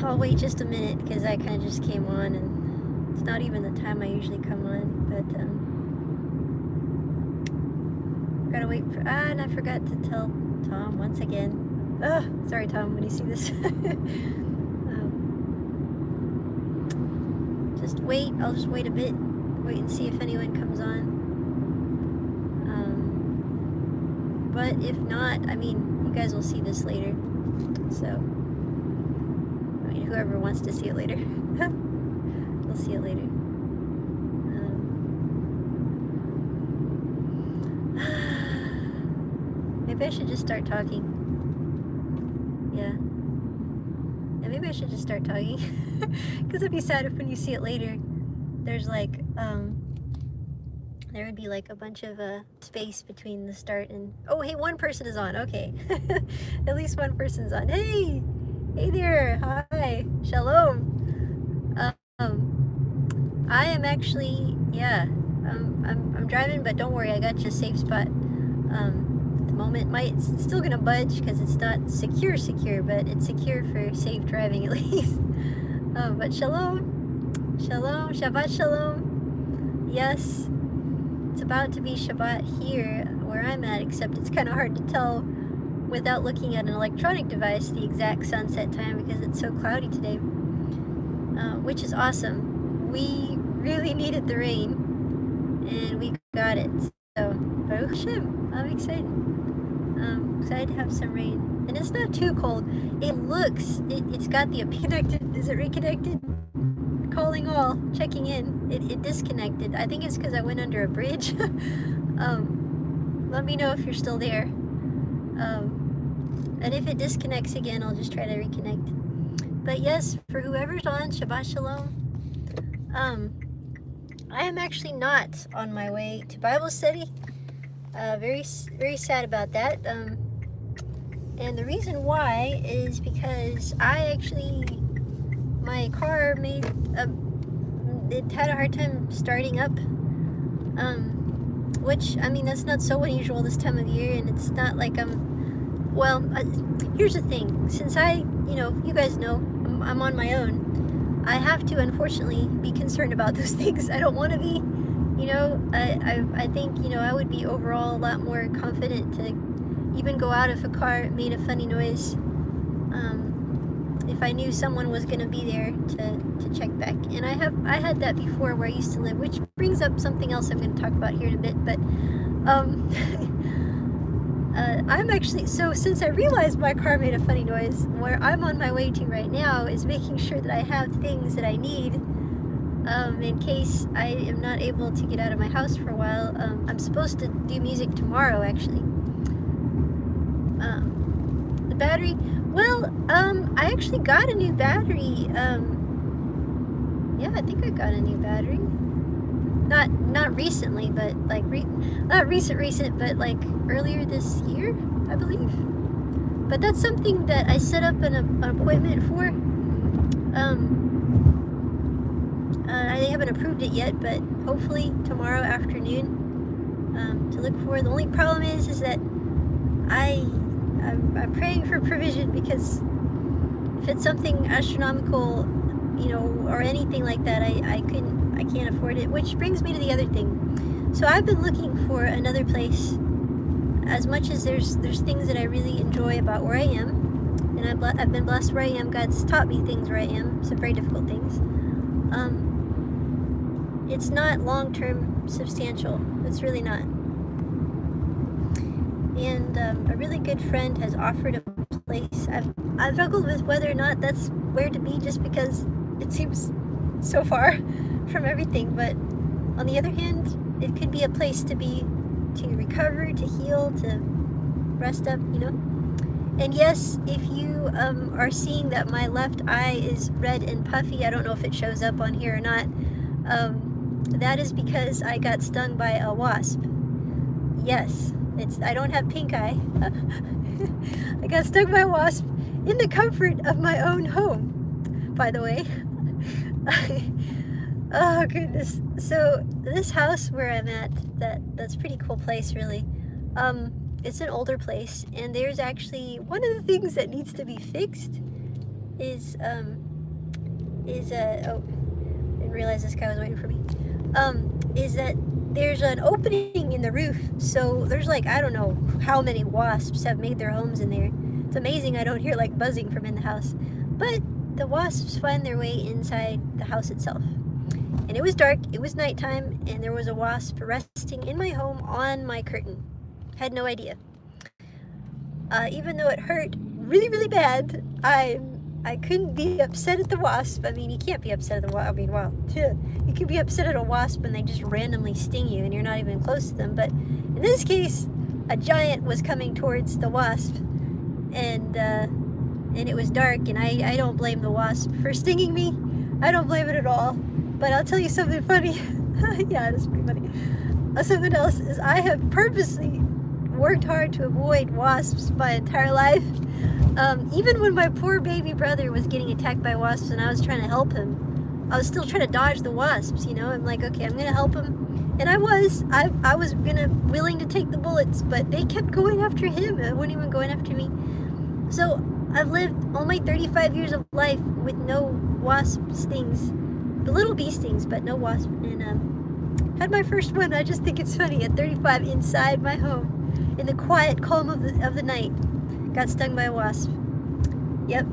I'll wait just a minute because I kind of just came on and it's not even the time I usually come on, but gotta wait for, and I forgot to tell Tom once again. Sorry Tom, when you see this. Just wait, I'll just wait a bit, wait and see if anyone comes on. But if not, I mean, you guys will see this later, so, I mean, whoever wants to see it later, they'll see it later. Maybe I should just start talking. Yeah, maybe I should just start talking, because it'd be sad if when you see it later, there's like, there would be like a bunch of space between the start and, oh hey, one person is on, okay. At least one person's on. Hey there, hi, shalom. I am actually, yeah, I'm driving, but don't worry, I got you a safe spot. At the moment, it's still gonna budge because it's not secure, but it's secure for safe driving at least. But shalom, Shabbat shalom. Yes, it's about to be Shabbat here where I'm at, except it's kind of hard to tell without looking at an electronic device the exact sunset time because it's so cloudy today, which is awesome. We really needed the rain and we got it, so Baruch Hashem, I'm excited. Excited to have some rain, and it's not too cold. It's got the connected. Is it reconnected? Calling all, checking in. It disconnected. I think it's because I went under a bridge. Let me know if you're still there. And if it disconnects again, I'll just try to reconnect. But yes, for whoever's on, Shabbat Shalom. I am actually not on my way to Bible study. Very sad about that. And the reason why is because my car it had a hard time starting up. Which, I mean, that's not so unusual this time of year, and it's not like here's the thing. Since you guys know, I'm on my own, I have to, unfortunately, be concerned about those things. I don't want to be. I think, I would be overall a lot more confident to even go out if a car made a funny noise, if I knew someone was going to be there to check back. And I had that before where I used to live, which brings up something else I'm going to talk about here in a bit, but I'm actually, so since I realized my car made a funny noise, where I'm on my way to right now is making sure that I have things that I need in case I am not able to get out of my house for a while. I'm supposed to do music tomorrow, actually. The battery, I actually got a new battery. Yeah, I think I got a new battery. Not recently, but like not recent, but like earlier this year, I believe. But that's something that I set up an appointment for. They haven't approved it yet, but hopefully tomorrow afternoon to look for. The only problem is that I'm praying for provision, because if it's something astronomical, or anything like that, I can't afford it. Which brings me to the other thing. So I've been looking for another place. As much as there's things that I really enjoy about where I am, and I've been blessed where I am. God's taught me things where I am, some very difficult things. It's not long-term substantial. It's really not. And a really good friend has offered a place. I've struggled with whether or not that's where to be, just because it seems so far from everything. But on the other hand, it could be a place to be, to recover, to heal, to rest up, And yes, if you are seeing that my left eye is red and puffy, I don't know if it shows up on here or not. That is because I got stung by a wasp. Yes, I don't have pink eye. I got stung by a wasp in the comfort of my own home, by the way. Oh goodness. So this house where I'm at, that's a pretty cool place, really. It's an older place, and there's actually one of the things that needs to be fixed is is oh, didn't realize this guy was waiting for me. Is that there's an opening in the roof, so there's like, I don't know how many wasps have made their homes in there. It's amazing I don't hear like buzzing from in the house, but the wasps find their way inside the house itself. And it was dark, it was nighttime, and there was a wasp resting in my home on my curtain. Had no idea. Even though it hurt really, really bad, I couldn't be upset at the wasp. I mean, you can't be upset at the wasp. I mean, well, you can be upset at a wasp when they just randomly sting you and you're not even close to them. But in this case, a giant was coming towards the wasp, and it was dark, and I don't blame the wasp for stinging me. I don't blame it at all. But I'll tell you something funny. Yeah, that's pretty funny. Something else is I have purposely worked hard to avoid wasps my entire life. Even when my poor baby brother was getting attacked by wasps and I was trying to help him, I was still trying to dodge the wasps, you know? I'm like, okay, I'm gonna help him. And I was willing to take the bullets, but they kept going after him. They weren't even going after me. So I've lived all my 35 years of life with no wasp stings. The little bee stings, but no wasp. And had my first one. I just think it's funny. At 35, inside my home, in the quiet calm of the night, got stung by a wasp. Yep,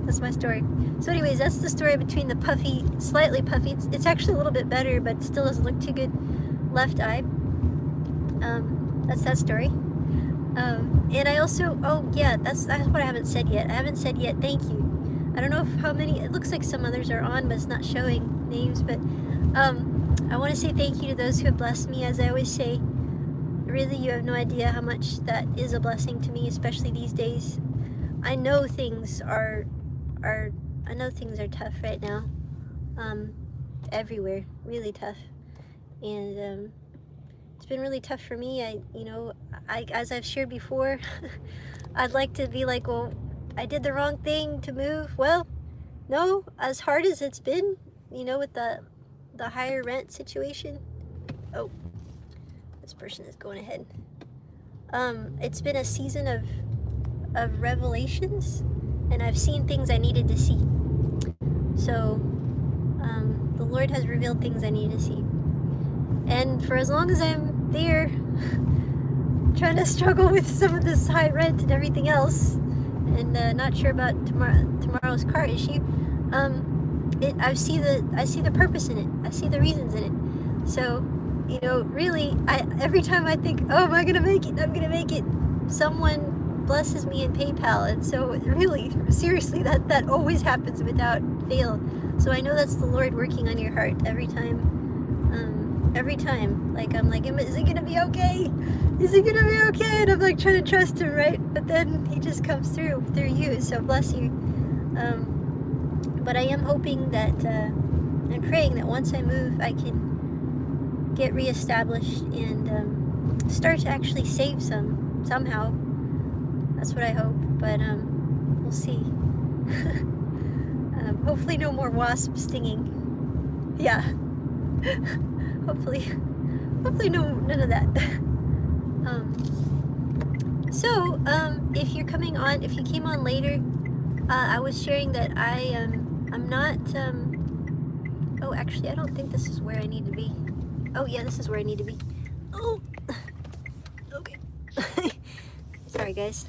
that's my story. So anyways, that's the story between the puffy, slightly puffy. It's actually a little bit better, but still doesn't look too good. Left eye. That's that story. And I also, oh yeah, that's what I haven't said yet. I haven't said yet, thank you. I don't know how many, it looks like some others are on, but it's not showing names, but I want to say thank you to those who have blessed me. As I always say, really, you have no idea how much that is a blessing to me, especially these days. I know things are tough right now, everywhere, really tough, and it's been really tough for me. As I've shared before, I'd like to be like, well, I did the wrong thing to move. Well, no, as hard as it's been, you know, with the higher rent situation. Oh, this person is going ahead. It's been a season of revelations, and I've seen things I needed to see. So, the Lord has revealed things I need to see. And for as long as I'm there, trying to struggle with some of this high rent and everything else, and not sure about tomorrow's car issue, I see the purpose in it. I see the reasons in it. So, you know, really, every time I think, oh, am I gonna make it? I'm gonna make it. Someone blesses me in PayPal, and so really, seriously, that always happens without fail. So I know that's the Lord working on your heart every time. Every time, like, I'm like, is it gonna be okay? Is it gonna be okay? And I'm like trying to trust him, right? But then he just comes through you, so bless you. But I am hoping that, and praying that once I move, I can get reestablished and start to actually save somehow. That's what I hope, but we'll see. Hopefully no more wasp stinging. Yeah. Hopefully none of that. If you're coming on, if you came on later, I was sharing that I'm not, oh, actually, I don't think this is where I need to be. Oh, yeah, this is where I need to be. Oh, okay. Sorry, guys,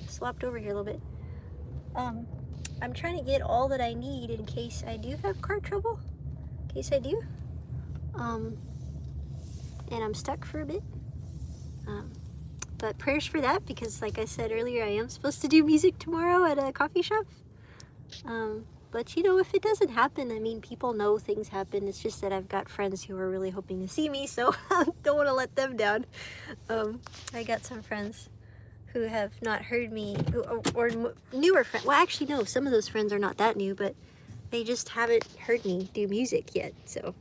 swapped over here a little bit. I'm trying to get all that I need in case I do have car trouble, in case I do. And I'm stuck for a bit. But prayers for that, because like I said earlier, I am supposed to do music tomorrow at a coffee shop. But you know, if it doesn't happen, I mean, people know things happen. It's just that I've got friends who are really hoping to see me, so I don't want to let them down. I got some friends who have not heard me, or newer friends. Well, actually, no, some of those friends are not that new, but they just haven't heard me do music yet. So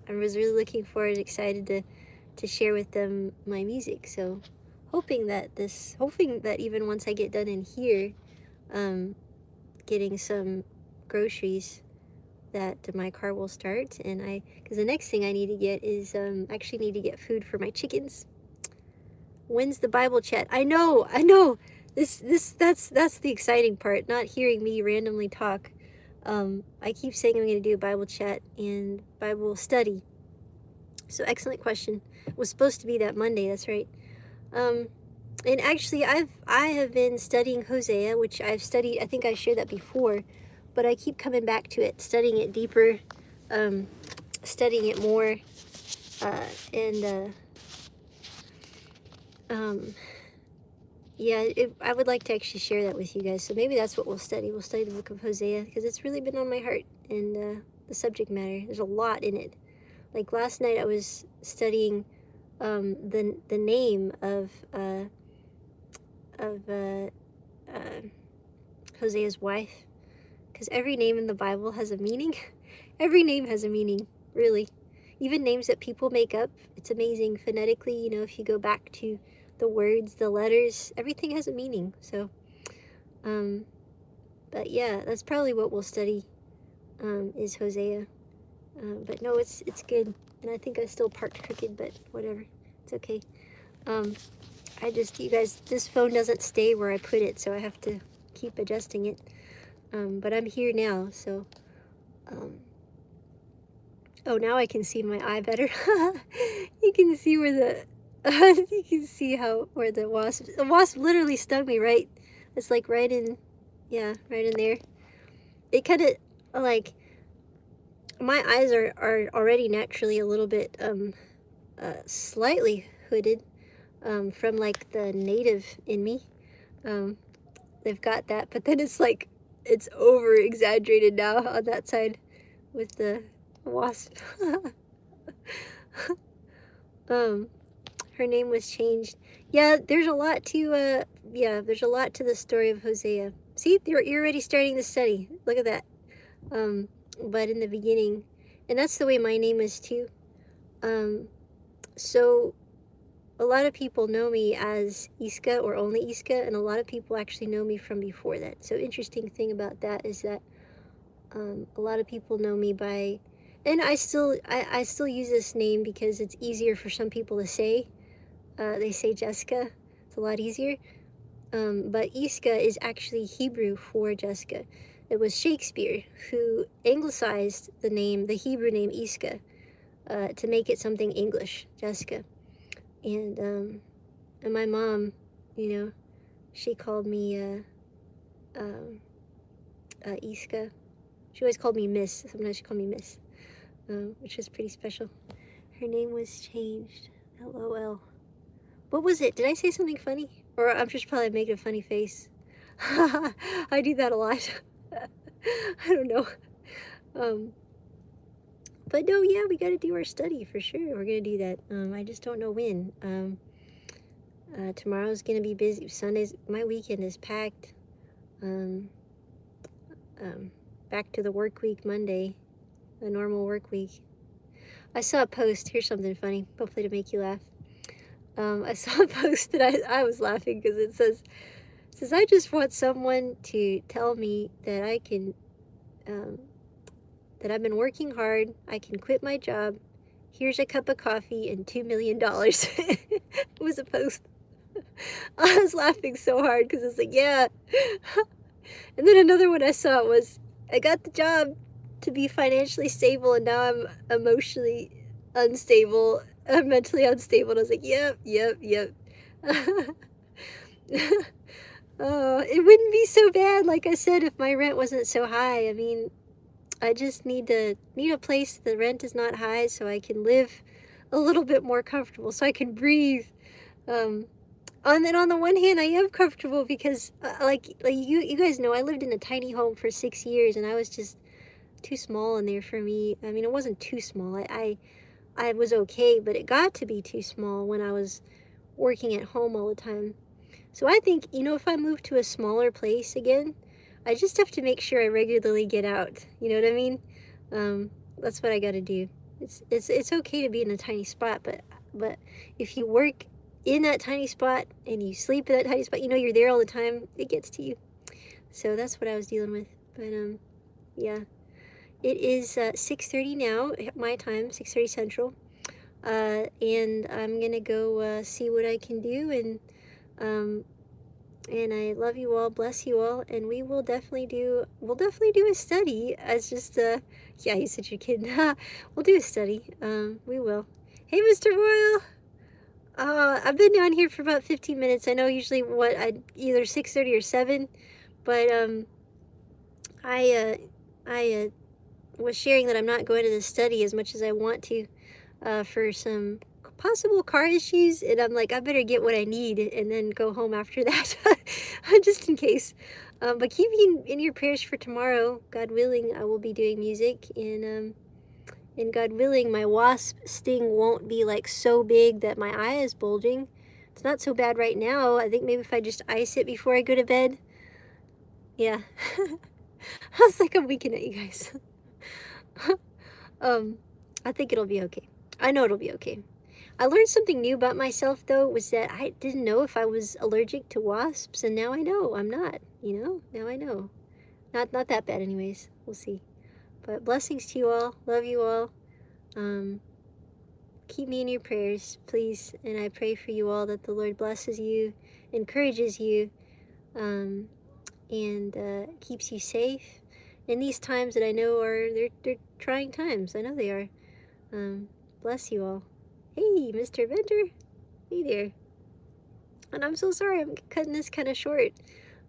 I was really looking forward, excited to share with them my music. So hoping that even once I get done in here, getting some groceries, that my car will start. And because the next thing I need to get is, actually need to get food for my chickens. When's the Bible chat? I know. That's the exciting part, not hearing me randomly talk. I keep saying I'm going to do a Bible chat and Bible study. So excellent question. It was supposed to be that Monday. That's right. And actually, I have been studying Hosea, which I've studied. I think I shared that before, but I keep coming back to it, studying it deeper, studying it more, and yeah, I would like to actually share that with you guys. So maybe that's what we'll study. We'll study the book of Hosea because it's really been on my heart and the subject matter. There's a lot in it. Like last night, I was studying the name of Hosea's wife, because every name in the Bible has a meaning. Every name has a meaning, really. Even names that people make up, it's amazing. Phonetically, you know, if you go back to the words, the letters, everything has a meaning. So, but yeah, that's probably what we'll study, is Hosea. But no, it's good. And I think I still parked crooked, but whatever. It's okay. You guys, this phone doesn't stay where I put it, so I have to keep adjusting it. But I'm here now, so, oh, now I can see my eye better. You can see where you can see where the wasp literally stung me right. It's like right in, yeah, right in there. It kind of, like, my eyes are already naturally a little bit, slightly hooded, from like the native in me. They've got that, but then it's like, it's over exaggerated now on that side with the wasp. Her name was changed. Yeah, there's a lot to, there's a lot to the story of Hosea. See, you're already starting to study. Look at that. But in the beginning, and that's the way my name is too. So a lot of people know me as Yiskah or only Yiskah, and a lot of people actually know me from before that. So interesting thing about that is that a lot of people know me by, and I still use this name because it's easier for some people to say. They say Jessica. It's a lot easier. But Yiskah is actually Hebrew for Jessica. It was Shakespeare who anglicized the Hebrew name Yiskah, to make it something English, Jessica. And my mom, you know, she called me Yiskah. She always called me Miss. Sometimes she called me Miss, which was pretty special. Her name was changed. LOL. What was it? Did I say something funny? Or I'm just probably making a funny face. I do that a lot. I don't know. But no, yeah, we got to do our study for sure. We're going to do that. I just don't know when. Tomorrow's going to be busy. Sundays, my weekend is packed. Back to the work week Monday, the normal work week. I saw a post. Here's something funny, hopefully to make you laugh. I saw a post that I was laughing because it says, I just want someone to tell me that I can, that I've been working hard, I can quit my job, here's a cup of coffee and $2 million. It was a post. I was laughing so hard because it's like, yeah. And then another one I saw was, I got the job to be financially stable and now I'm emotionally unstable. I'm mentally unstable. And I was like, yep. Oh, it wouldn't be so bad, like I said, if my rent wasn't so high. I mean, I just need a place the rent is not high so I can live a little bit more comfortable, so I can breathe. And then on the one hand, I am comfortable because, like you guys know, I lived in a tiny home for 6 years, and I was just too small in there for me. I mean, it wasn't too small. I was okay, but it got to be too small when I was working at home all the time. So I think, you know, if I move to a smaller place again, I just have to make sure I regularly get out. You know what I mean? That's what I got to do. It's okay to be in a tiny spot, but if you work in that tiny spot and you sleep in that tiny spot, you know, you're there all the time, it gets to you. So that's what I was dealing with. But yeah, it is 6:30 now, my time, 6:30 Central, and I'm gonna go see what I can do, and And I love you all, bless you all, and we'll definitely do a study. As just yeah, he's such a kid. We'll do a study. We will. Hey, Mr. Royal. I've been on here for about 15 minutes. I know usually either 6:30 or 7, but I was sharing that I'm not going to the study as much as I want to, for some possible car issues, and I'm like, I better get what I need and then go home after that, just in case. But keep me in your prayers for tomorrow. God willing, I will be doing music, and God willing, my wasp sting won't be like so big that my eye is bulging. It's not so bad right now. I think maybe if I just ice it before I go to bed. Yeah. I was like, I'm winking at you guys. I think it'll be okay. I know it'll be okay. I learned something new about myself, though, was that I didn't know if I was allergic to wasps, and now I know I'm not, you know? Now I know. Not that bad anyways. We'll see. But blessings to you all. Love you all. Keep me in your prayers, please. And I pray for you all that the Lord blesses you, encourages you, and keeps you safe in these times that I know they're trying times. I know they are. Bless you all. Hey, Mr. Venter. Hey there. And I'm so sorry I'm cutting this kind of short.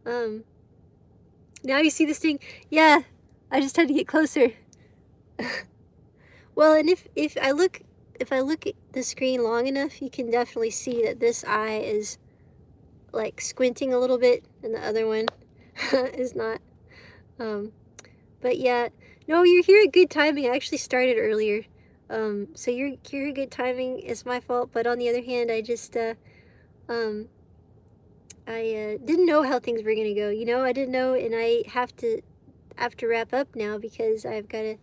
Now you see this thing? Yeah, I just had to get closer. Well, and if I look at the screen long enough, you can definitely see that this eye is like squinting a little bit, and the other one is not. But yeah, no, you're here at good timing. I actually started earlier. So you're here at good timing. It's my fault, but on the other hand, I just I didn't know how things were gonna go. You know, I didn't know, and I have to wrap up now because I've got to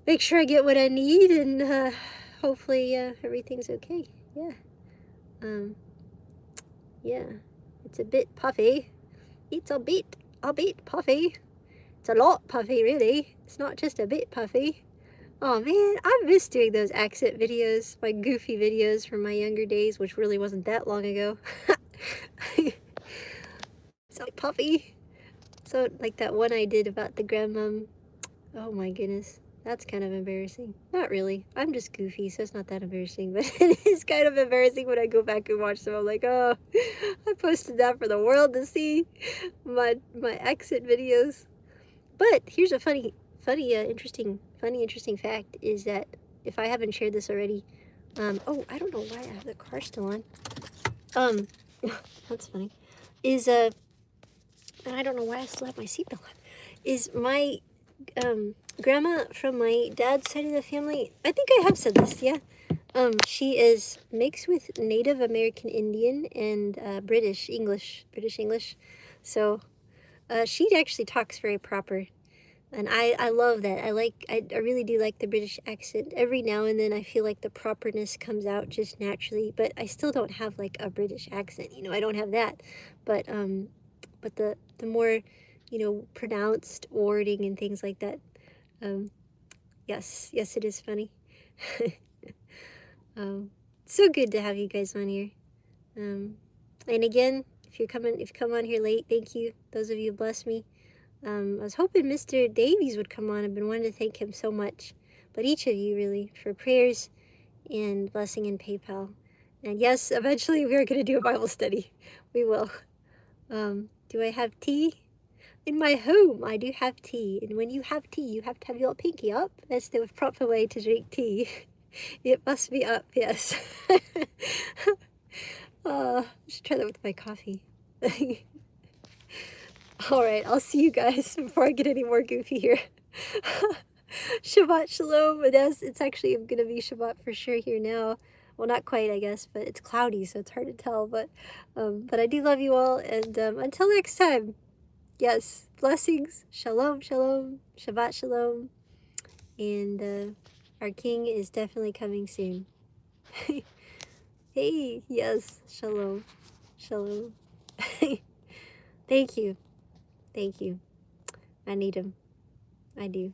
make sure I get what I need, and hopefully everything's okay. Yeah. Yeah. It's a bit puffy. It's a bit puffy. It's a lot puffy, really. It's not just a bit puffy. Oh man, I miss doing those accent videos, my goofy videos from my younger days, which really wasn't that long ago. It's like puffy. So like that one I did about the grandmom. Oh my goodness, that's kind of embarrassing. Not really. I'm just goofy, so it's not that embarrassing, but it is kind of embarrassing when I go back and watch them. I'm like, oh, I posted that for the world to see, my accent videos. But here's a funny, interesting fact is that if I haven't shared this already, oh, I don't know why I have the car still on. That's funny. Is and I don't know why I still have my seatbelt on. Is my grandma from my dad's side of the family? I think I have said this, yeah. She is mixed with Native American Indian and British English. So she actually talks very proper. And I love that. I really do like the British accent. Every now and then I feel like the properness comes out just naturally, but I still don't have like a British accent, you know, I don't have that. But the more, you know, pronounced wording and things like that. Yes, it is funny. So good to have you guys on here. And again, if you come on here late, thank you. Those of you who bless me. I was hoping Mr. Davies would come on. I've been wanting to thank him so much. But each of you, really, for prayers and blessing in PayPal. And yes, eventually we are going to do a Bible study. We will. Do I have tea? In my home, I do have tea. And when you have tea, you have to have your pinky up. That's the proper way to drink tea. It must be up, yes. I should try that with my coffee. Alright, I'll see you guys before I get any more goofy here. Shabbat shalom. It's actually going to be Shabbat for sure here now. Well, not quite, I guess, but it's cloudy, so it's hard to tell. But I do love you all, and until next time, yes, blessings. Shalom, shalom. Shabbat shalom. And our King is definitely coming soon. Hey, yes, shalom. Shalom. Thank you. Thank you. I need him. I do.